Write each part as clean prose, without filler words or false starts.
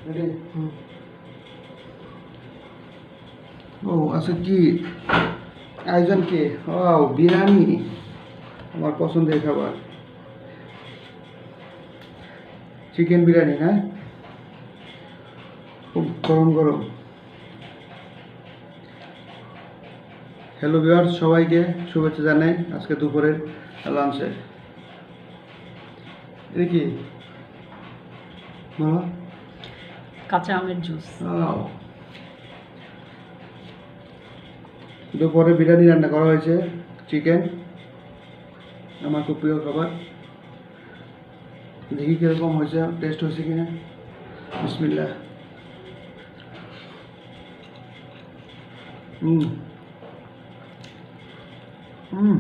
ও আচ্ছা, কি আয়োজন কি? ও বিরিয়ানি, আমার পছন্দের খাবার। চিকেন বিরিয়ানি না, খুব গরম গরম। হ্যালো ভিউয়ার্স, সবাইকে শুভেচ্ছা জানাই আজকে দুপুরের লাঞ্চে। এটা কি বলো? কাঁচা আমের জুস। দুপুরে বিরিয়ানি রান্না করা হয়েছে, চিকেন, আমার খুব প্রিয় খাবার। দেখি কিরকম হয়েছে, টেস্ট হয়েছে কিনা। বিসমিল্লাহ। হুম হুম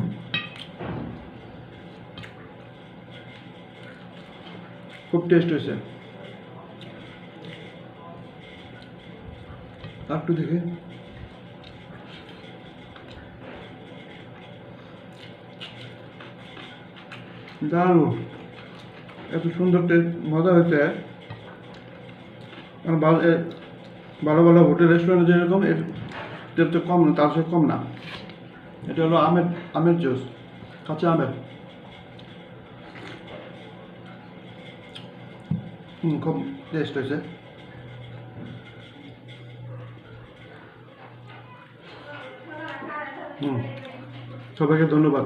খুব টেস্ট হয়েছে। একটু দেখে দারুণ, এত সুন্দর টেস্ট, মজা হয়েছে। ভালো ভালো হোটেল রেস্টুরেন্টে যেরকম এর টেস্ট কম না, তার চেয়ে কম না। এটা হলো আমের জুস, কাঁচা আমের। খুব টেস্ট হয়েছে। সবাইকে ধন্যবাদ।